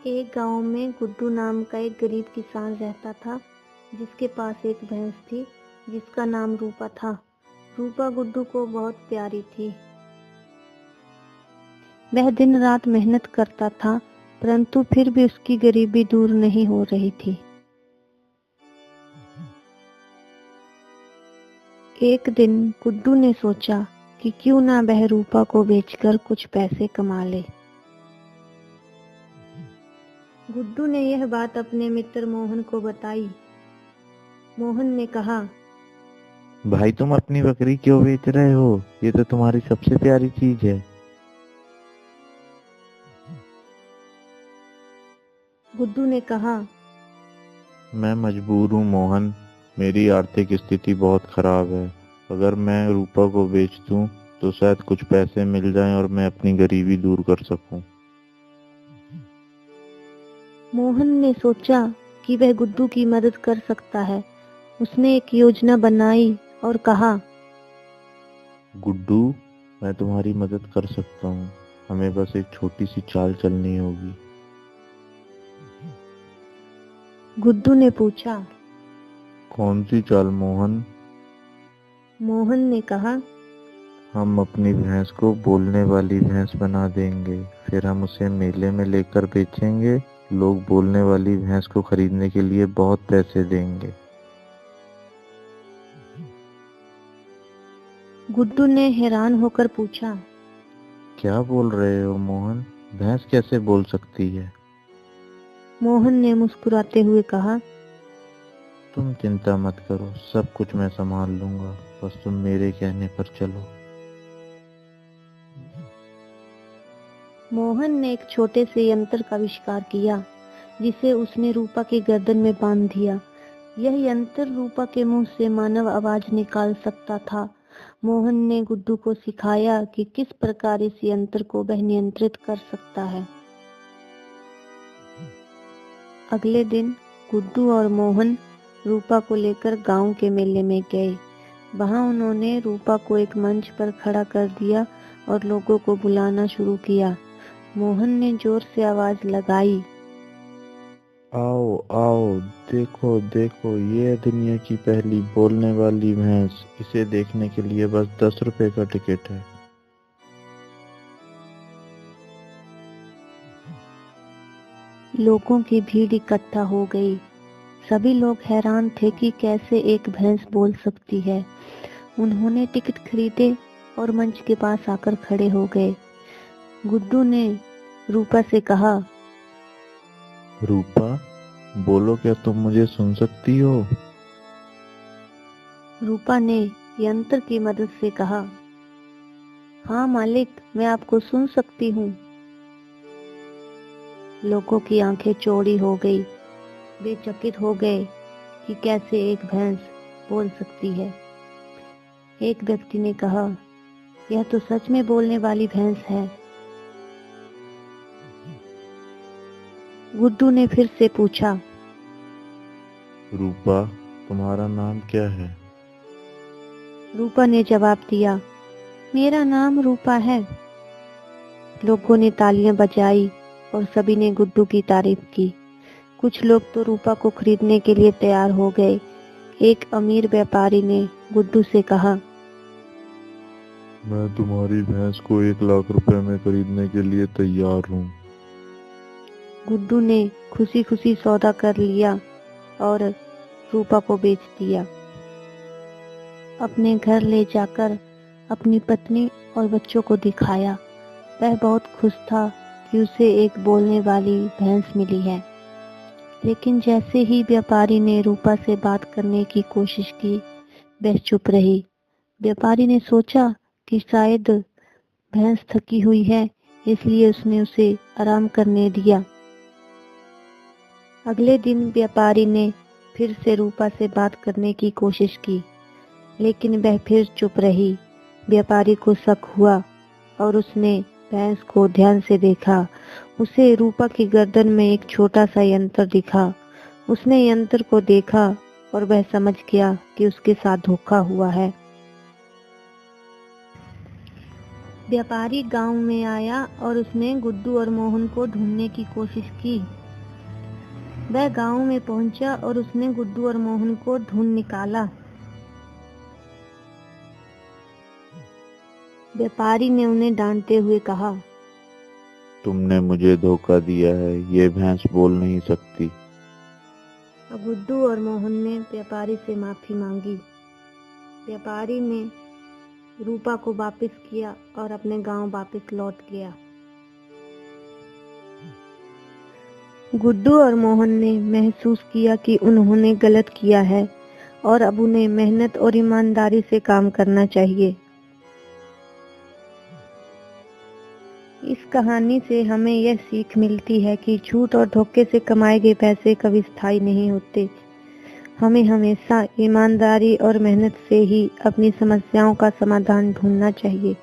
एक गांव में गुड्डू नाम का एक गरीब किसान रहता था, जिसके पास एक भैंस थी जिसका नाम रूपा था। रूपा गुड्डू को बहुत प्यारी थी। वह दिन रात मेहनत करता था, परंतु फिर भी उसकी गरीबी दूर नहीं हो रही थी। एक दिन गुड्डू ने सोचा कि क्यों ना वह रूपा को बेचकर कुछ पैसे कमा ले। गुड्डू ने यह बात अपने मित्र मोहन को बताई। मोहन ने कहा, भाई तुम अपनी बकरी क्यों बेच रहे हो? ये तो तुम्हारी सबसे प्यारी चीज है। गुड्डू ने कहा, मैं मजबूर हूँ मोहन, मेरी आर्थिक स्थिति बहुत खराब है। अगर मैं रूपा को बेच दूं तो शायद कुछ पैसे मिल जाएं और मैं अपनी गरीबी दूर कर सकूं। मोहन ने सोचा कि वह गुड्डू की मदद कर सकता है। उसने एक योजना बनाई और कहा, गुड्डू, मैं तुम्हारी मदद कर सकता हूँ, हमें बस एक छोटी सी चाल चलनी होगी। गुड्डू ने पूछा। कौन सी चाल मोहन? मोहन ने कहा, हम अपनी भैंस को बोलने वाली भैंस बना देंगे, फिर हम उसे मेले में लेकर बेचेंगे। लोग बोलने वाली भैंस को खरीदने के लिए बहुत पैसे देंगे। गुड्डू ने हैरान होकर पूछा, क्या बोल रहे हो मोहन? भैंस कैसे बोल सकती है? मोहन ने मुस्कुराते हुए कहा, तुम चिंता मत करो, सब कुछ मैं संभाल लूंगा, बस तुम मेरे कहने पर चलो। मोहन ने एक छोटे से यंत्र का आविष्कार किया, जिसे उसने रूपा के गर्दन में बांध दिया। यह यंत्र रूपा के मुंह से मानव आवाज निकाल सकता था। मोहन ने गुड्डू को सिखाया कि किस प्रकार इस यंत्र को वह नियंत्रित कर सकता है। अगले दिन गुड्डू और मोहन रूपा को लेकर गांव के मेले में गए। वहां उन्होंने रूपा को एक मंच पर खड़ा कर दिया और लोगों को बुलाना शुरू किया। मोहन ने जोर से आवाज लगाई, आओ आओ, देखो देखो, ये है दुनिया की पहली बोलने वाली भैंस। इसे देखने के लिए बस 10 रुपए का टिकट है। लोगों की भीड़ इकट्ठा हो गई। सभी लोग हैरान थे कि कैसे एक भैंस बोल सकती है। उन्होंने टिकट खरीदे और मंच के पास आकर खड़े हो गए। गुड्डू ने रूपा से कहा, रूपा, बोलो, क्या तुम मुझे सुन सकती हो? रूपा ने यंत्र की मदद से कहा, हाँ मालिक, मैं आपको सुन सकती हूँ। लोगों की आंखें चौड़ी हो गई। वे चकित हो गए कि कैसे एक भैंस बोल सकती है। एक व्यक्ति ने कहा, यह तो सच में बोलने वाली भैंस है। गुड्डू ने फिर से पूछा, रूपा, तुम्हारा नाम क्या है? रूपा ने जवाब दिया, मेरा नाम रूपा है। लोगों ने तालियां बजाई और सभी ने गुड्डू की तारीफ की। कुछ लोग तो रूपा को खरीदने के लिए तैयार हो गए। एक अमीर व्यापारी ने गुड्डू से कहा, मैं तुम्हारी भैंस को 1 लाख रुपए में खरीदने के लिए तैयार हूँ। गुड्डू ने खुशी खुशी सौदा कर लिया और रूपा को बेच दिया। अपने घर ले जाकर अपनी पत्नी और बच्चों को दिखाया। वह बहुत खुश था कि उसे एक बोलने वाली भैंस मिली है। लेकिन जैसे ही व्यापारी ने रूपा से बात करने की कोशिश की, वह चुप रही। व्यापारी ने सोचा कि शायद भैंस थकी हुई है, इसलिए उसने उसे आराम करने दिया। अगले दिन व्यापारी ने फिर से रूपा से बात करने की कोशिश की, लेकिन वह फिर चुप रही। व्यापारी को शक हुआ और उसने भैंस को ध्यान से देखा। उसे रूपा की गर्दन में एक छोटा सा यंत्र दिखा। उसने यंत्र को देखा और वह समझ गया कि उसके साथ धोखा हुआ है। व्यापारी गांव में आया और उसने गुड्डू और मोहन को ढूंढने की कोशिश की। वह गांव में पहुंचा और उसने गुड्डू और मोहन को ढूंढ निकाला। व्यापारी ने उन्हें डांटते हुए कहा, तुमने मुझे धोखा दिया है, ये भैंस बोल नहीं सकती। गुड्डू और मोहन ने व्यापारी से माफी मांगी। व्यापारी ने रूपा को वापस किया और अपने गांव वापस लौट गया। गुड्डू और मोहन ने महसूस किया कि उन्होंने गलत किया है और अब उन्हें मेहनत और ईमानदारी से काम करना चाहिए। इस कहानी से हमें यह सीख मिलती है कि झूठ और धोखे से कमाए गए पैसे कभी स्थायी नहीं होते। हमें हमेशा ईमानदारी और मेहनत से ही अपनी समस्याओं का समाधान ढूंढना चाहिए।